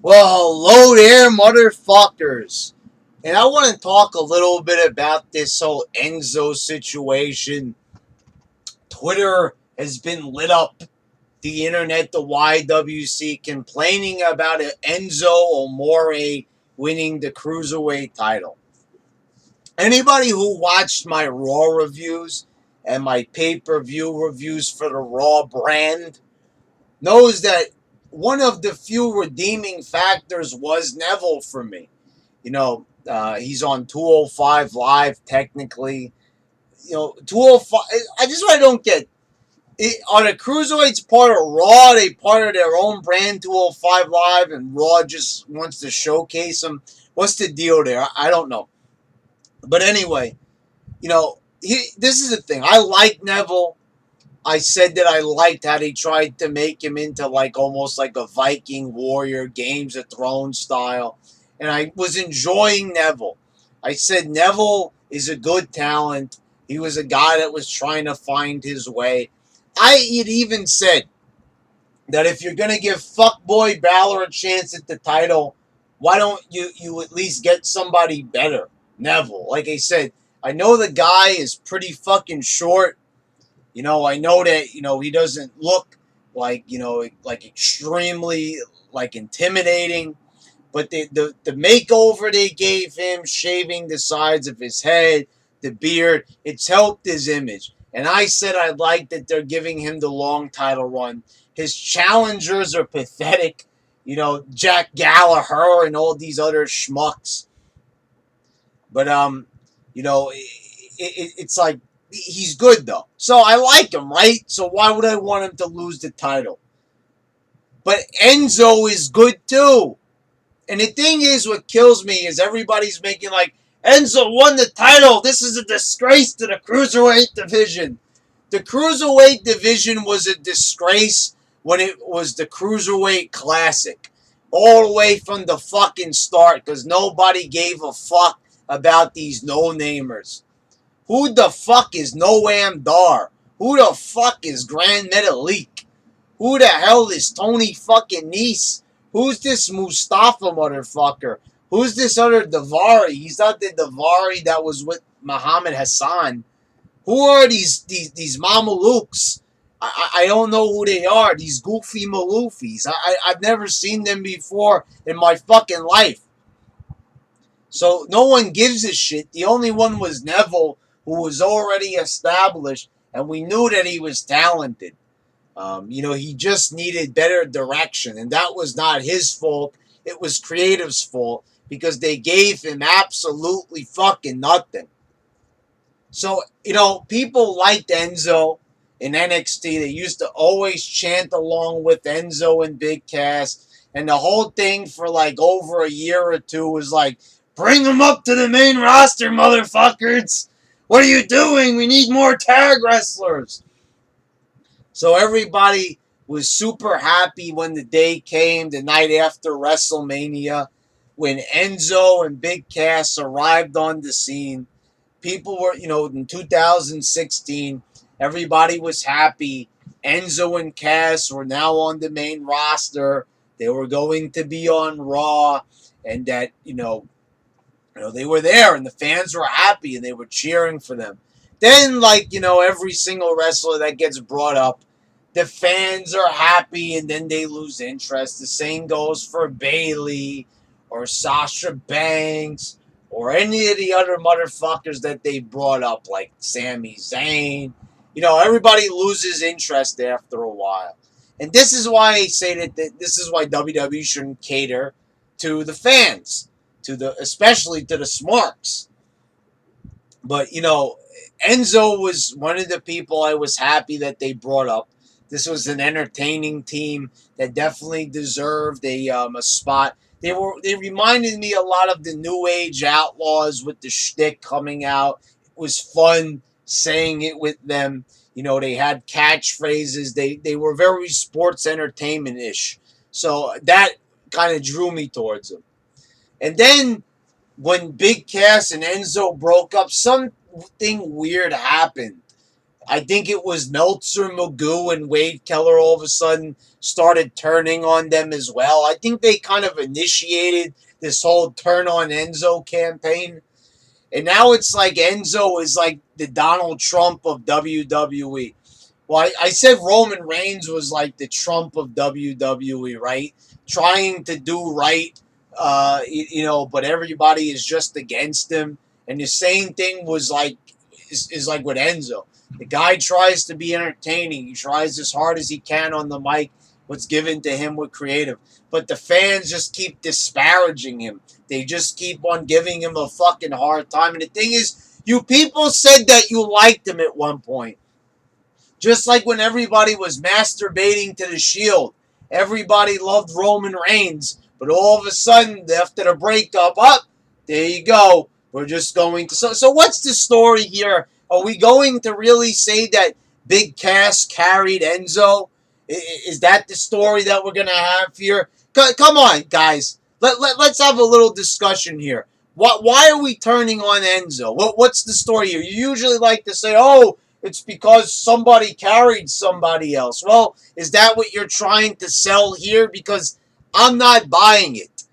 Well, hello there, motherfuckers. And I want to talk a little bit about this whole Enzo situation. Twitter has been lit up. The internet, the YWC, complaining about Enzo Amore winning the Cruiserweight title. Anybody who watched my Raw reviews and my pay-per-view reviews for the Raw brand knows that one of the few redeeming factors was Neville for me. He's on 205 Live technically. 205. I just what I don't get. Are the Cruiserweights part of Raw? Are they part of their own brand, 205 Live, and Raw just wants to showcase them? What's the deal there? I don't know. But anyway, this is the thing. I like Neville. I said that I liked how they tried to make him into like almost like a Viking warrior, Games of Thrones style. And I was enjoying Neville. I said Neville is a good talent. He was a guy that was trying to find his way. I had even said that if you're going to give fuckboy Balor a chance at the title, why don't you at least get somebody better? Neville. Like I said, I know the guy is pretty fucking short. I know that, he doesn't look like, like extremely like intimidating, but the makeover they gave him, shaving the sides of his head, the beard, it's helped his image. And I said I like that they're giving him the long title run. His challengers are pathetic. Jack Gallagher and all these other schmucks. But it's like he's good though. So I like him, right? So why would I want him to lose the title? But Enzo is good too. And the thing is, what kills me is everybody's making like, Enzo won the title. This is a disgrace to the Cruiserweight division. The Cruiserweight division was a disgrace when it was the Cruiserweight Classic. All the way from the fucking start, because nobody gave a fuck about these no-namers. Who the fuck is Noam Dar? Who the fuck is Grand Metalik? Who the hell is Tony fucking Nese? Who's this Mustafa motherfucker? Who's this other Davari? He's not the Davari that was with Muhammad Hassan. Who are these Mamalukes? I don't know who they are. These goofy Malufis. I've never seen them before in my fucking life. So no one gives a shit. The only one was Neville, who was already established, and we knew that he was talented. He just needed better direction, and that was not his fault. It was creative's fault because they gave him absolutely fucking nothing. So, people liked Enzo in NXT. They used to always chant along with Enzo and Big Cass, and the whole thing for like over a year or two was like, bring him up to the main roster, motherfuckers! What are you doing? We need more tag wrestlers. So everybody was super happy when the day came, the night after WrestleMania, when Enzo and Big Cass arrived on the scene. People were, in 2016, everybody was happy. Enzo and Cass were now on the main roster. They were going to be on Raw, and that, they were there, and the fans were happy, and they were cheering for them. Then, every single wrestler that gets brought up, the fans are happy, and then they lose interest. The same goes for Bayley or Sasha Banks or any of the other motherfuckers that they brought up, like Sami Zayn. Everybody loses interest after a while. And this is why I say that this is why WWE shouldn't cater to the fans, especially to the smarks. But, Enzo was one of the people I was happy that they brought up. This was an entertaining team that definitely deserved a spot. They reminded me a lot of the New Age Outlaws with the shtick coming out. It was fun saying it with them. They had catchphrases. They were very sports entertainment-ish. So that kind of drew me towards them. And then when Big Cass and Enzo broke up, something weird happened. I think it was Meltzer, Magoo, and Wade Keller all of a sudden started turning on them as well. I think they kind of initiated this whole turn on Enzo campaign. And now it's like Enzo is like the Donald Trump of WWE. Well, I said Roman Reigns was like the Trump of WWE, right? Trying to do right, but everybody is just against him. And the same thing was like, is like with Enzo. The guy tries to be entertaining. He tries as hard as he can on the mic, what's given to him with creative. But the fans just keep disparaging him. They just keep on giving him a fucking hard time. And the thing is, you people said that you liked him at one point. Just like when everybody was masturbating to the Shield. Everybody loved Roman Reigns. But all of a sudden, after the breakup, there you go. We're just going to... So what's the story here? Are we going to really say that Big Cass carried Enzo? Is that the story that we're going to have here? Come on, guys. Let's have a little discussion here. Why are we turning on Enzo? What's the story here? You usually like to say, oh, it's because somebody carried somebody else. Well, is that what you're trying to sell here? Because I'm not buying it.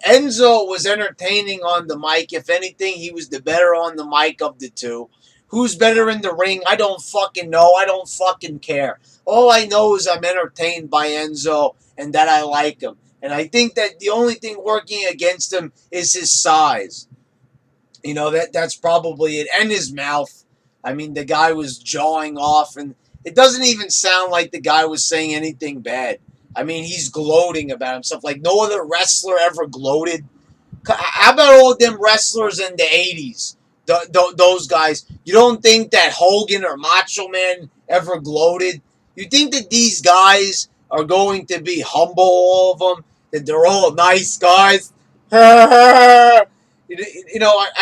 Enzo was entertaining on the mic. If anything, he was the better on the mic of the two. Who's better in the ring? I don't fucking know. I don't fucking care. All I know is I'm entertained by Enzo and that I like him. And I think that the only thing working against him is his size. That's probably it. And his mouth. I mean, the guy was jawing off, and it doesn't even sound like the guy was saying anything bad. I mean, he's gloating about himself like no other wrestler ever gloated. How about all them wrestlers in the 80s? Those guys. You don't think that Hogan or Macho Man ever gloated? You think that these guys are going to be humble, all of them? That they're all nice guys? I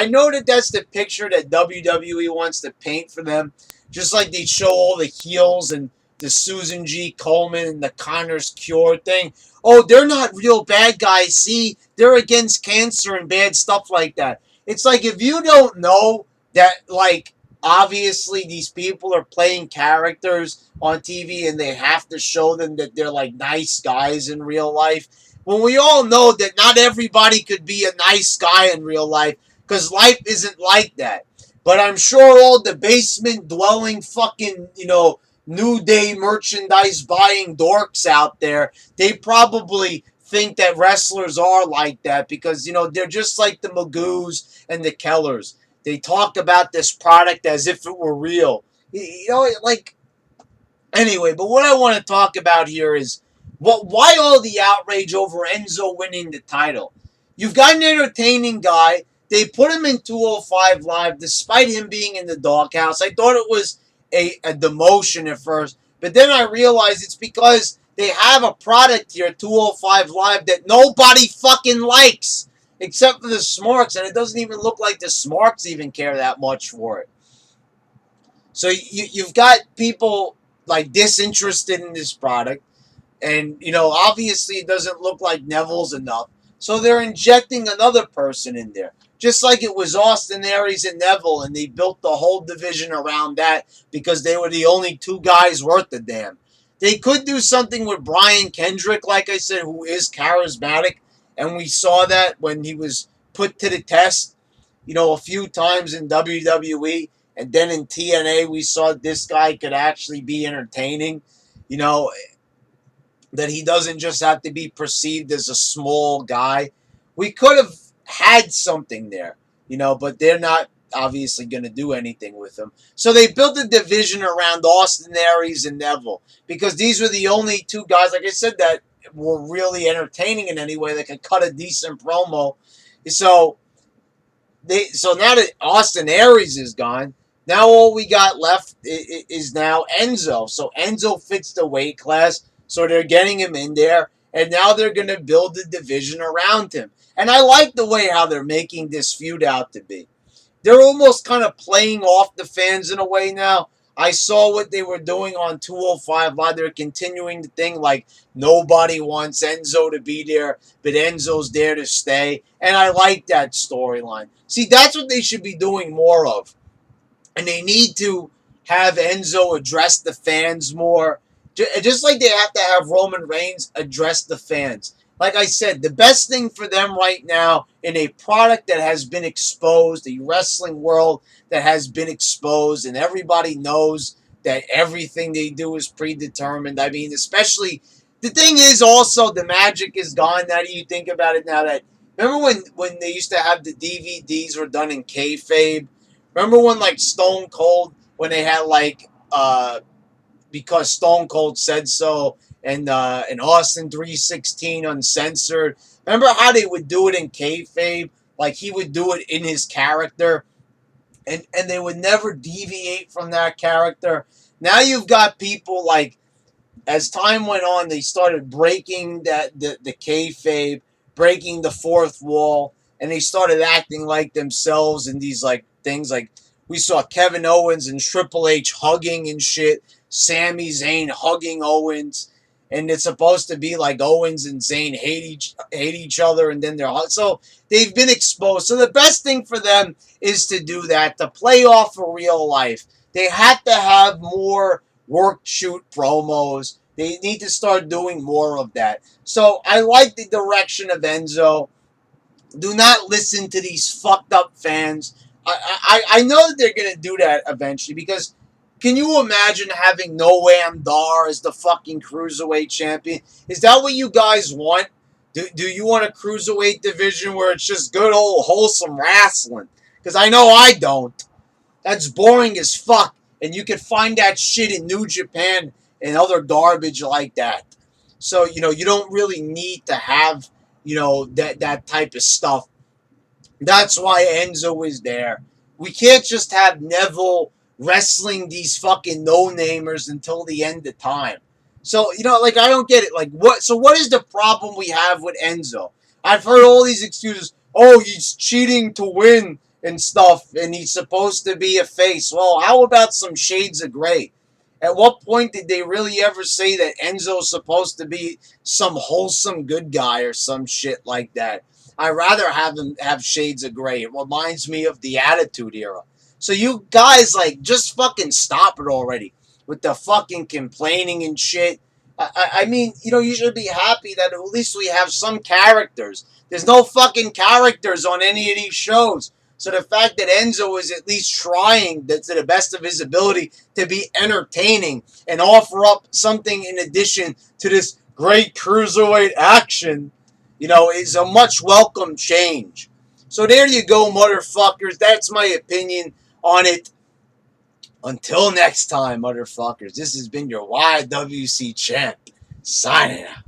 know that that's the picture that WWE wants to paint for them. Just like they show all the heels and the Susan G. Coleman and the Connor's Cure thing. Oh, they're not real bad guys. See, they're against cancer and bad stuff like that. It's like if you don't know that, like, obviously these people are playing characters on TV and they have to show them that they're, like, nice guys in real life. When we all know that not everybody could be a nice guy in real life because life isn't like that. But I'm sure all the basement dwelling fucking, New Day merchandise buying dorks out there, they probably think that wrestlers are like that because, they're just like the Magoos and the Kellers. They talk about this product as if it were real. Anyway, but what I want to talk about here is why all the outrage over Enzo winning the title? You've got an entertaining guy. They put him in 205 Live despite him being in the doghouse. I thought it was a demotion at first, but then I realized it's because they have a product here, 205 Live, that nobody fucking likes except for the Smarks, and it doesn't even look like the Smarks even care that much for it. So you've got people like disinterested in this product, and obviously it doesn't look like Neville's enough, so they're injecting another person in there. Just like it was Austin Aries and Neville, and they built the whole division around that because they were the only two guys worth a damn. They could do something with Brian Kendrick, like I said, who is charismatic, and we saw that when he was put to the test, a few times in WWE, and then in TNA we saw this guy could actually be entertaining, that he doesn't just have to be perceived as a small guy. We could have had something there, but they're not obviously going to do anything with him. So they built a division around Austin Aries and Neville because these were the only two guys, like I said, that were really entertaining in any way. They could cut a decent promo. So now that Austin Aries is gone, now all we got left is now Enzo. So Enzo fits the weight class, so they're getting him in there, and now they're going to build the division around him. And I like the way how they're making this feud out to be. They're almost kind of playing off the fans in a way now. I saw what they were doing on 205 Live. They're continuing the thing like nobody wants Enzo to be there, but Enzo's there to stay. And I like that storyline. See, that's what they should be doing more of. And they need to have Enzo address the fans more. Just like they have to have Roman Reigns address the fans. Like I said, the best thing for them right now in a product that has been exposed, a wrestling world that has been exposed, and everybody knows that everything they do is predetermined. I mean, especially the thing is also the magic is gone. Now that you think about it, now that remember when they used to have the DVDs were done in kayfabe. Remember when like Stone Cold when they had like because Stone Cold said so and Austin 316 uncensored. Remember how they would do it in kayfabe? Like he would do it in his character, and they would never deviate from that character. Now you've got people like as time went on, they started breaking the kayfabe, breaking the fourth wall, and they started acting like themselves in these like things like we saw Kevin Owens and Triple H hugging and shit, Sami Zayn hugging Owens, and it's supposed to be like Owens and Zayn hate each other, and then so they've been exposed. So the best thing for them is to do that, to play off of real life. They have to have more work shoot promos. They need to start doing more of that. So I like the direction of Enzo. Do not listen to these fucked up fans. I know that they're going to do that eventually because can you imagine having Noam Dar as the fucking cruiserweight champion? Is that what you guys want? Do you want a cruiserweight division where it's just good old wholesome wrestling? Because I know I don't. That's boring as fuck. And you can find that shit in New Japan and other garbage like that. So, you don't really need to have, that type of stuff. That's why Enzo is there. We can't just have Neville wrestling these fucking no-namers until the end of time. So, like, I don't get it. Like, what is the problem we have with Enzo? I've heard all these excuses. Oh, he's cheating to win and stuff, and he's supposed to be a face. Well, how about some shades of gray? At what point did they really ever say that Enzo's supposed to be some wholesome good guy or some shit like that? I'd rather have him have shades of gray. It reminds me of the Attitude Era. So you guys, like, just fucking stop it already with the fucking complaining and shit. I mean, you should be happy that at least we have some characters. There's no fucking characters on any of these shows. So the fact that Enzo is at least trying to the best of his ability to be entertaining and offer up something in addition to this great cruiserweight action, is a much welcome change. So there you go, motherfuckers. That's my opinion on it. Until next time, motherfuckers. This has been your YWC champ, signing out.